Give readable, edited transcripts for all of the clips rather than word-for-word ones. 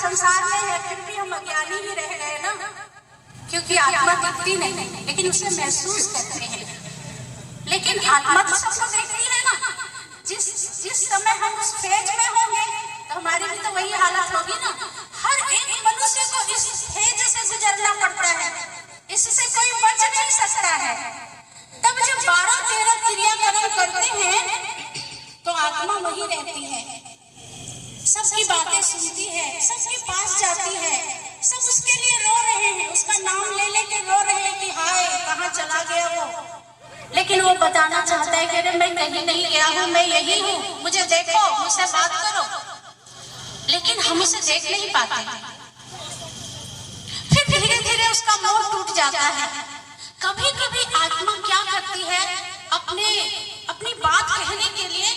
संसार में है, फिर भी हम अज्ञानी ही रह गए ना, क्योंकि आत्मा दिखती नहीं, लेकिन उसे महसूस करते हैं। लेकिन आत्मा तो सबको देखती है ना। जिस समय हम उस फेज में होंगे तो हमारी भी तो वही हालत होगी ना। हर एक मनुष्य को इस फेज से गुजरना पड़ता है, इससे कोई बच नहीं सकता है। तब जब 12-13 क्रियाकर्म करते हैं तो आत्मा वही रहती है, सबकी बातें सुनती है, सबके पास जाती है, सब उसके लिए रो रहे हैं, उसका नाम ले लेके रो रहे हैं कि हाय कहाँ चला गया वो। लेकिन वो बताना चाहता है कि अरे मैं कहीं नहीं गया हूँ, मैं यही हूँ, मुझे देखो, मुझसे बात करो। लेकिन हम उसे देख नहीं पाते। फिर धीरे धीरे उसका मोह टूट जाता है। कभी कभी आत्मा क्या करती है, अपनी बात कहने के लिए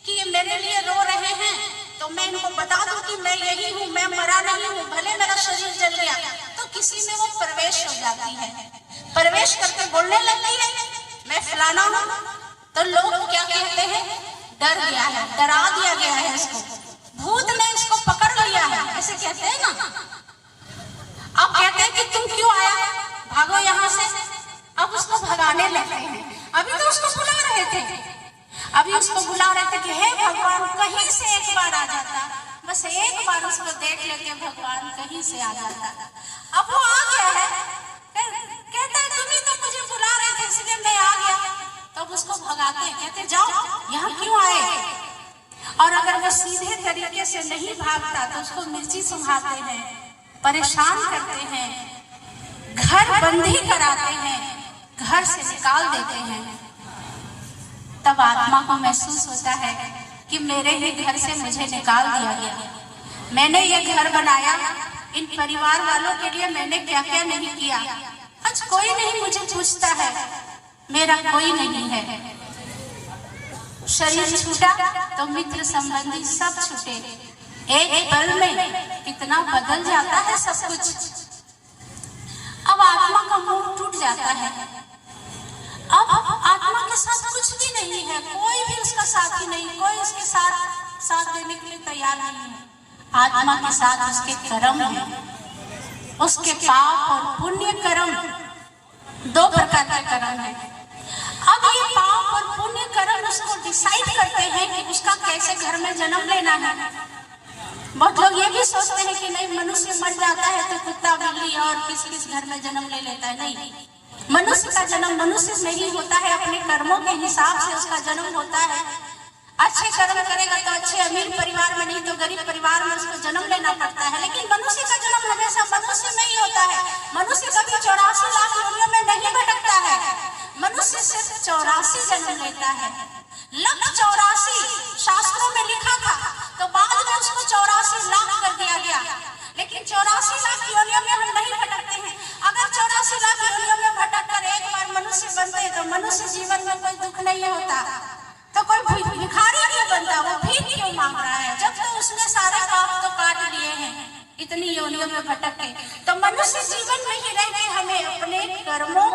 कि ये मेरे लिए रो रहे हैं तो मैं इनको बता दूं कि मैं यही हूँ, मैं मरा नहीं हूँ, भले मेरा शरीर जल गया, तो किसी में वो प्रवेश हो जाती है। प्रवेश करके बोलने लगती है मैं फलाना हूँ, तो लोग क्या कहते हैं, डर गया है, डरा दिया गया है इसको, भूत ने इसको पकड़ लिया है, ऐसे कहते हैं ना। अब कहते हैं कि तुम क्यों आया, भागो यहाँ से। अब उसको भगाने लगते हैं। अभी तो उसको बुला रहे थे, अभी उसको बुला रहे थे कि हे भगवान कहीं से एक बार आ जाता, बस एक बार उसको देख लेके भगवान कहीं से आ जाता। अब वो आ गया है, कहता है तुम ही तो मुझे बुला रहे थे इसलिए मैं आ गया। तब उसको भगाते हैं, कहते जाओ यहाँ क्यों आए। और अगर वो सीधे तरीके से नहीं भागता तो उसको मिर्ची सुंघाते हैं, परेशान करते हैं, घर बंदी कराते हैं, घर से निकाल देते हैं। तब आत्मा को महसूस होता है कि मेरे ही घर से मुझे निकाल दिया गया, मैंने ये घर बनाया, इन परिवार वालों के लिए मैंने क्या क्या नहीं किया। आज कोई नहीं मुझे पूछता है, मेरा कोई नहीं है। शरीर छूटा तो मित्र संबंधी सब छूटे, एक पल में कितना बदल जाता है सब कुछ। अब आत्मा का मोह टूट जाता है। अब आत्मा के साथ कुछ भी नहीं है, कोई भी उसका साथी नहीं, कोई उसके साथ देने के लिए तैयार नहीं है। आत्मा के साथ उसके कर्म है, उसके पाप और पुण्य कर्म, दो प्रकार के कर्म है। अब ये पाप और पुण्य कर्म उसको डिसाइड करते हैं कि उसका कैसे घर में जन्म लेना है। बहुत लोग ये भी सोचते हैं कि नहीं, मनुष्य मर जाता है तो कुत्ता बिल्ली और किस घर में जन्म ले लेता है। नहीं, मनुष्य का जन्म मनुष्य में ही होता है, अपने कर्मों के हिसाब से उसका जन्म होता है। अच्छे कर्म करेगा तो अच्छे अमीर परिवार में, नहीं तो गरीब परिवार में उसको जन्म लेना पड़ता है। लेकिन मनुष्य का जन्म हमेशा मनुष्य में ही होता है। मनुष्य कभी 84 लाख योनियों में नहीं भटकता है, मनुष्य सिर्फ 84 जन्म लेता है। लख 84 शास्त्रों में लिखा था, तो बाद में उसको 84 लाख कर दिया गया। लेकिन 84 लाख योनियों में हम नहीं भटकते हैं। अगर 84 लाख योनियों में भटक कर एक बार मनुष्य बनते हैं तो मनुष्य जीवन में कोई दुख नहीं होता, तो कोई भिखारी क्यों बनता, वो भीख क्यों मांग रहा है, जब तो उसने सारे पाप तो काट लिए हैं इतनी योनियों में भटक के। तो मनुष्य जीवन में ही रह के हमें अपने कर्मों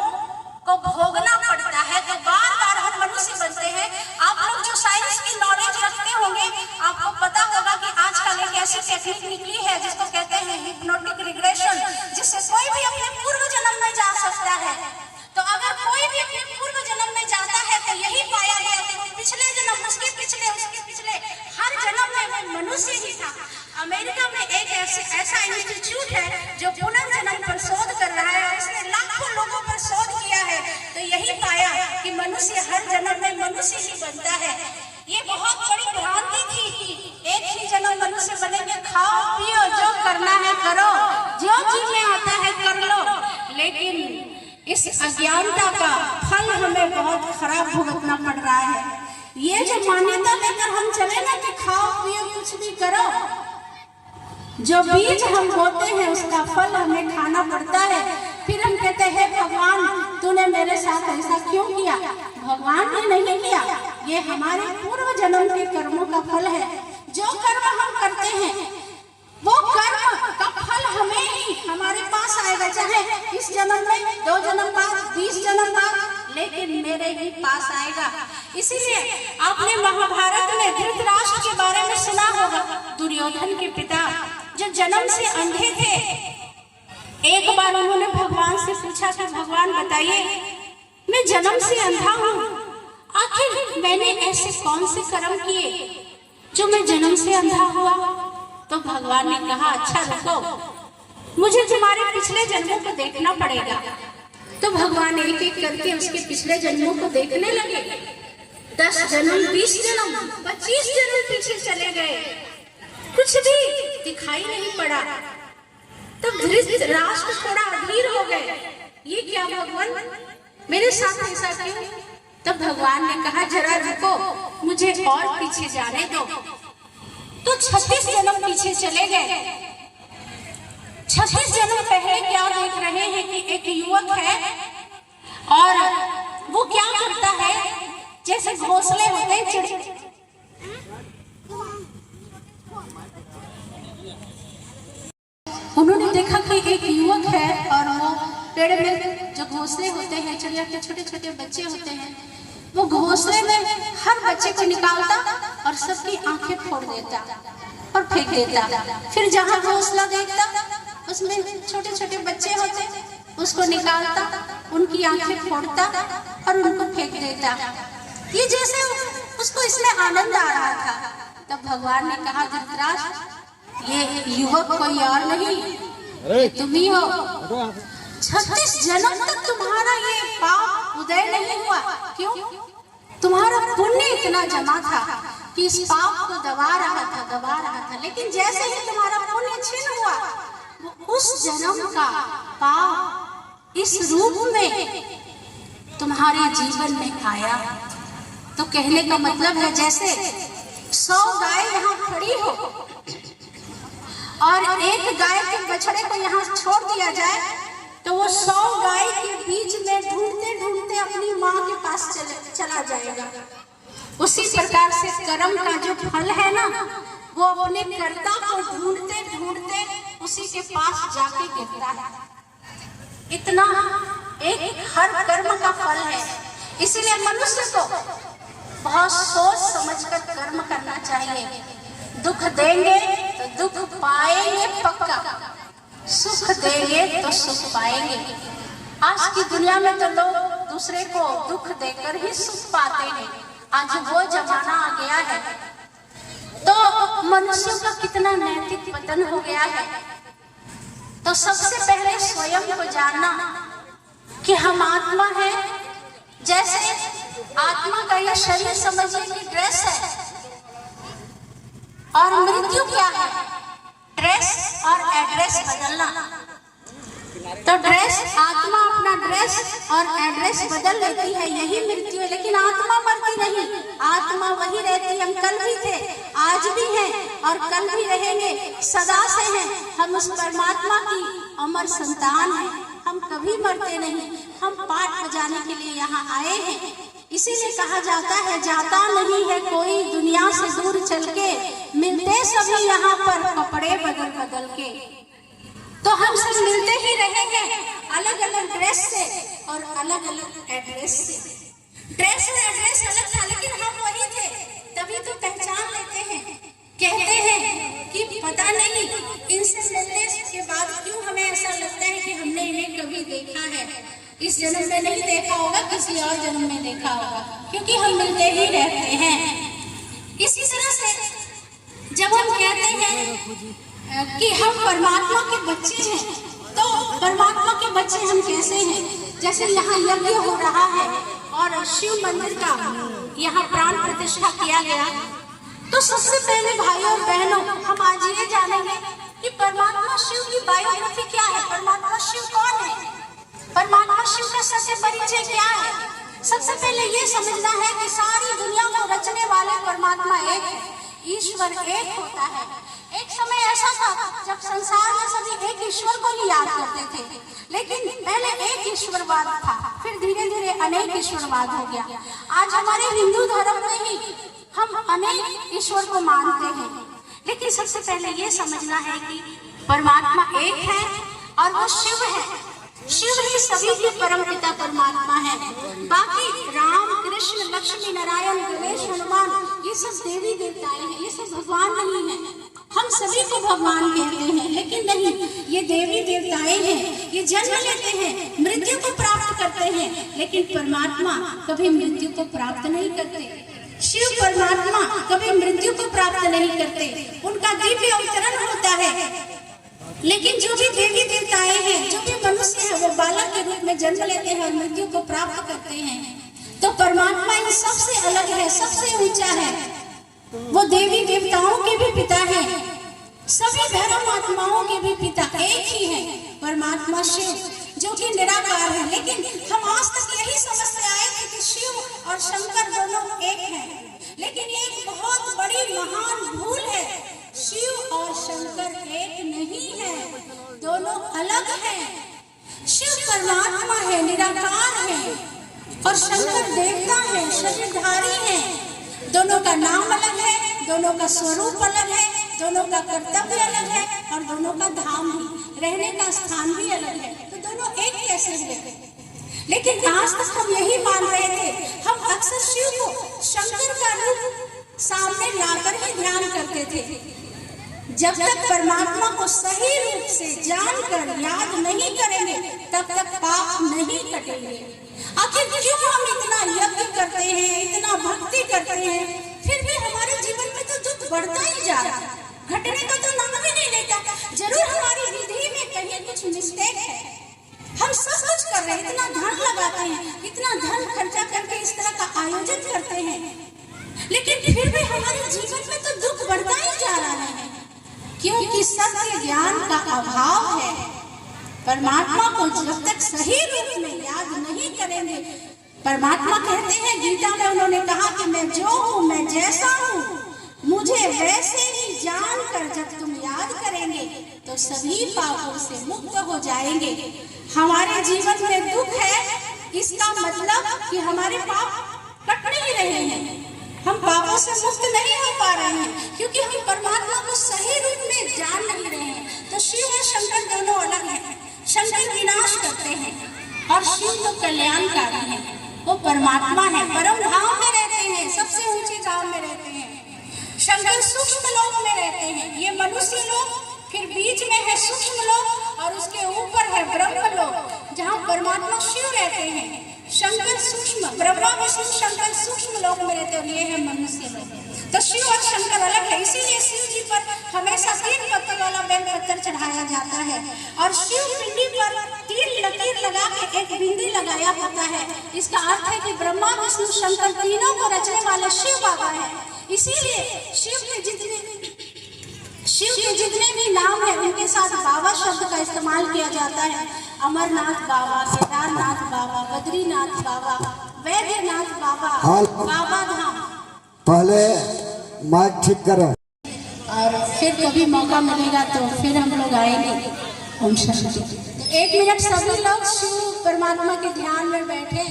को भोगना पड़ता है, तो बार बार हम मनुष्य बनते हैं। आप लोग जो साइंस की नॉलेज रखते होंगे, आपको पता होगा कि आजकल एक ऐसी टेक्निक निकली है जिसको कहते हैं हिप्नोटिक रिग्रेशन, जिससे कोई भी अपने पूर्व जन्म में जा सकता है। तो अगर कोई भी अपने पूर्व जन्म में जाता है तो यही पाया गया कि वो पिछले जन्म, उसके पिछले हर जन्म में वो मनुष्य ही था। अमेरिका में एक ऐसा इंस्टीट्यूट है जो पुनर्जन्म पर शोध कर रहा है और इसने लाखों लोगों पर शोध किया है, तो यही पाया कि मनुष्य हर जन्म में मनुष्य ही बनता है। ये बहुत बड़ी भ्रांति थी कि एक ही जन्म मनुष्य बनेंगे, खाओ पियो जो करना है करो, जो जी में आता है कर लो। लेकिन इस अज्ञानता का फल हमें बहुत खराब भुगतना पड़ रहा है। ये जो मान्यता लेकर हम चले ना कि खाओ पियो कुछ भी करो, जो बीज हम बोते हैं उसका फल हमें खाना पड़ता है। फिर हम कहते हैं भगवान तूने मेरे साथ ऐसा क्यों किया। भगवान ने नहीं किया, ये हमारे पूर्व जन्म के कर्मों का फल है। जो कर्म हम करते हैं वो कर्म का फल हमें ही हमारे पास आएगा, चाहे इस जन्म में, 2 जन्म बाद, 20 जन्म बाद, लेकिन मेरे ही पास आएगा। इसीलिए आपने महाभारत में धृतराष्ट्र के बारे में सुना होगा, दुर्योधन के पिता जो जन्म से अंधे थे। एक बार उन्होंने भगवान से पूछा कि भगवान बताइए, मैं जन्म से अंधा हूँ, आखिर मैंने ऐसे कौन से कर्म किए जो मैं जन्म से अंधा हुआ? तो भगवान ने कहा, अच्छा रुको, मुझे तुम्हारे पिछले जन्मों को देखना पड़ेगा। तो भगवान एक एक करके उसके पिछले जन्मों को देखने लगे। 10 जन्म, 20 जन्म, 25 जन्म पीछे चले गए, कुछ भी दिखाई नहीं पड़ा। तब धृतराष्ट्र थोड़ा अधीर हो गए, ये क्या भगवान, मेरे साथ ऐसा क्यों? तब भगवान ने कहा, जरा रुको, मुझे और पीछे जाने दो। तो 36 जन्म पीछे चले गए। 36 जन्म पहले क्या देख रहे हैं कि एक युवक है और वो क्या करता है, जैसे घोंसले होते हैं चिड़िया, उन्होंने देखा कि एक युवक है और वो पेड़ में जो घोंसले होते हैं, चिड़िया के छोटे छोटे बच्चे होते हैं, वो घोंसले में हर बच्चे को निकालता और सबकी आंखें फोड़ देता और फेंक देता। फिर जहाँ घोंसला देखता उसमें छोटे छोटे बच्चे होते, उसको निकालता, उनकी आंखें फोड़ता और उनको फेंक देता। ये जैसे उसको इसमें आनंद आ रहा था। तब भगवान ने कहा, धृतराष्ट्र, ये युवक कोई और नहीं, तुम ही हो। 36 जन्म तक तुम्हारा ये पाप उदय नहीं हुआ। क्यों? तुम्हारा पुण्य इतना जमा था कि इस पाप को दबा रहा था। लेकिन जैसे ही तुम्हारा पुण्य क्षीण हुआ, वो उस जन्म का पाप इस रूप में तुम्हारे जीवन में आया। तो कहने का मतलब है, जैसे 100 गाय यहाँ खड़ी हो और एक गाय के बछड़े को यहाँ छोड़ दिया जाए, तो वो 100 गाय के बीच में ढूंढते ढूंढते अपनी माँ के पास चला जाएगा। उसी प्रकार से कर्म का जो फल है ना, वो अपने कर्ता को ढूंढते ढूंढते उसी के पास जाके गिरता है। इतना एक हर कर्म का फल है। इसीलिए मनुष्य को बहुत सोच समझकर कर्म करना चाहिए। दुख देंगे तो दुख पाएंगे पक्का, सुख देंगे तो सुख पाएंगे। आज की दुनिया में तो लोग दूसरे को दुख देकर ही सुख पाते हैं। आज वो जमाना आ गया है, तो मनुष्यों का कितना नैतिक पतन हो गया है। तो सबसे पहले स्वयं को जानना कि हम आत्मा है। जैसे आत्मा का यह शरीर समझिए कि ड्रेस है, और मृत्यु क्या है? ड्रेस और एड्रेस बदलना। तो ड्रेस, आत्मा अपना ड्रेस और एड्रेस बदल लेती है, यही मृत्यु है। लेकिन आत्मा मरती नहीं, आत्मा वही रहती। हम कल भी थे, आज भी हैं और कल भी रहेंगे, सदा से हैं। हम उस परमात्मा की अमर संतान हैं। हम कभी मरते नहीं। हम पाठ बजाने के लिए यहाँ आए हैं। इसीलिए कहा जाता है, जाता नहीं है कोई दुनिया से दूर चल के, मिलते सभी यहाँ पर कपड़े बदल बदल के। तो हम सब मिलते ही रहेंगे, अलग अलग ड्रेस से और अलग अलग एड्रेस से। ड्रेस और एड्रेस अलग था, लेकिन हम वही थे। तभी तो पहचान लेते हैं, कहते हैं कि पता नहीं इनसे मिलने के बाद क्यों हमें ऐसा लगता है कि हमने इन्हें कभी देखा है। इस जन्म में नहीं देखा होगा, किसी और जन्म में देखा होगा, क्योंकि हम मिलते ही रहते हैं। इसी तरह से जब हम कहते हैं कि हम परमात्मा के बच्चे हैं, तो परमात्मा के बच्चे हम कैसे हैं? जैसे यहाँ यज्ञ हो रहा है और शिव मंदिर का यहाँ प्राण प्रतिष्ठा किया गया, तो सबसे पहले भाइयों और बहनों, हम आज ये जानेंगे कि परमात्मा शिव की बायोग्राफी क्या है। परमात्मा शिव कौन है? परमात्मा शिव का सत्य परिचय क्या है? सबसे पहले ये समझना है कि सारी दुनिया को रचने वाले परमात्मा एक है, ईश्वर एक होता है। एक समय ऐसा था जब संसार में सभी एक ईश्वर को ही याद करते थे, लेकिन पहले एक ईश्वरवाद था, फिर धीरे धीरे अनेक ईश्वरवाद हो गया। आज हमारे हिंदू धर्म में ही हम अनेक ईश्वर को मानते हैं, लेकिन सबसे पहले ये समझना है कि परमात्मा एक है और वो शिव है। शिव ही सभी के परम पिता परमात्मा है। बाकी राम, कृष्ण, लक्ष्मी, नारायण, गणेश, हनुमान, ये सब देवी देवताएं हैं, ये सब भगवान नहीं है। हम सभी को भगवान कहते हैं, लेकिन नहीं, ये देवी देवताएं हैं, ये जन्म लेते हैं, मृत्यु को प्राप्त करते हैं, लेकिन परमात्मा कभी मृत्यु को प्राप्त नहीं करते। शिव परमात्मा कभी मृत्यु को प्राप्त नहीं करते, उनका दिव्य अवतरण होता है। लेकिन जो भी देवी देवताएं हैं, जो भी मनुष्य है, वो बालक के रूप में जन्म लेते हैं और मृत्यु को प्राप्त करते हैं। तो परमात्मा इन सबसे अलग है, सबसे ऊंचा है। वो देवी देवताओं के भी पिता है, सभी धर्म आत्माओं के भी पिता एक ही है, परमात्मा शिव, जो कि निराकार है। लेकिन हम आज तक यही समझते आए थे कि शिव और शंकर दोनों एक हैं, लेकिन ये एक बहुत बड़ी महान भूल है। शिव और शंकर एक नहीं है, दोनों अलग हैं। शिव परमात्मा है, निराकार है, और शंकर देवता है, शरीरधारी है। दोनों का नाम अलग है, दोनों का स्वरूप अलग है, दोनों का कर्तव्य अलग है, और दोनों का धाम भी, रहने का स्थान भी अलग है। तो दोनों एक कैसे हुए? लेकिन आज तक हम यही मान रहे थे। हम अक्सर शिव को शंकर का रूप सामने लाकर ही ध्यान करते थे। जब तक परमात्मा को सही रूप से जानकर याद नहीं करेंगे, तब तक पाप नहीं कटेंगे। आखिर क्यों हम इतना यज्ञ करते हैं, इतना भक्ति करते हैं, फिर भी हमारे जीवन में तो दुख बढ़ता ही जा रहा है, घटने का तो नाम ही नहीं लेता। जरूर हमारी विधि में कहीं कुछ मिस्टेक है। हम सब कुछ कर रहे हैं, इतना धन लगाते हैं, इतना धन खर्चा करके इस तरह का आयोजन करते हैं, लेकिन फिर भी हमारे जीवन में तो दुख बढ़ता ही जा रहा है, क्योंकि सत्य ज्ञान का अभाव है। परमात्मा को जब तक सही रूप में याद नहीं करेंगे, परमात्मा कहते हैं गीता में, उन्होंने कहा कि मैं जो हूँ, मैं जैसा हूँ, मुझे वैसे ही जानकर जब तुम याद करेंगे तो सभी पापों से मुक्त हो जाएंगे। हमारे जीवन में दुख है, इसका मतलब कि हमारे पाप कट नहीं रहे हैं, हम पापों से मुक्त नहीं हो पा रहे हैं, क्योंकि हम परमात्मा को सही रूप में जान नहीं रहे हैं। तो शिव और शंकर दोनों अलग हैं। शंकर विनाश करते हैं और शिव तो कल्याणकारी है, वो परमात्मा है, परम धाम में रहते हैं, सबसे ऊंचे धाम में रहते हैं। शंकर सूक्ष्म लोक में रहते हैं, ये मनुष्य लोक, फिर बीच में है सूक्ष्म लोक, और उसके ऊपर है ब्रह्म लोक, जहाँ परमात्मा शिव रहते हैं। शंकर सूक्ष्म, ब्रह्मा विष्णु शंकर सूक्ष्म लोक में रहते हैं, ये है मनुष्य लोक। तो शिव और शंकर अलग है, इसीलिए शिव जी पर हमेशा 3 पत्ते वाला बेलपत्र चढ़ाया जाता है, और शिव पिंडी पर 3 लकीर लगा के एक बिंदी लगाया होता है। इसका अर्थ है कि ब्रह्मा विष्णु शंकर तीनों को रचने वाले शिव बाबा है। इसीलिए शिव के जितने भी नाम है, उनके साथ बाबा शब्द का इस्तेमाल किया जाता है। अमरनाथ बाबा, केदारनाथ बाबा, बद्रीनाथ बाबा, वैद्यनाथ बाबा, बाबा धाम। पहले माइक ठीक करें, और फिर कभी मौका मिलेगा तो फिर हम लोग आएंगे। ओम शांति। 1 मिनट सभी लोग शिव परमात्मा के ध्यान में बैठे।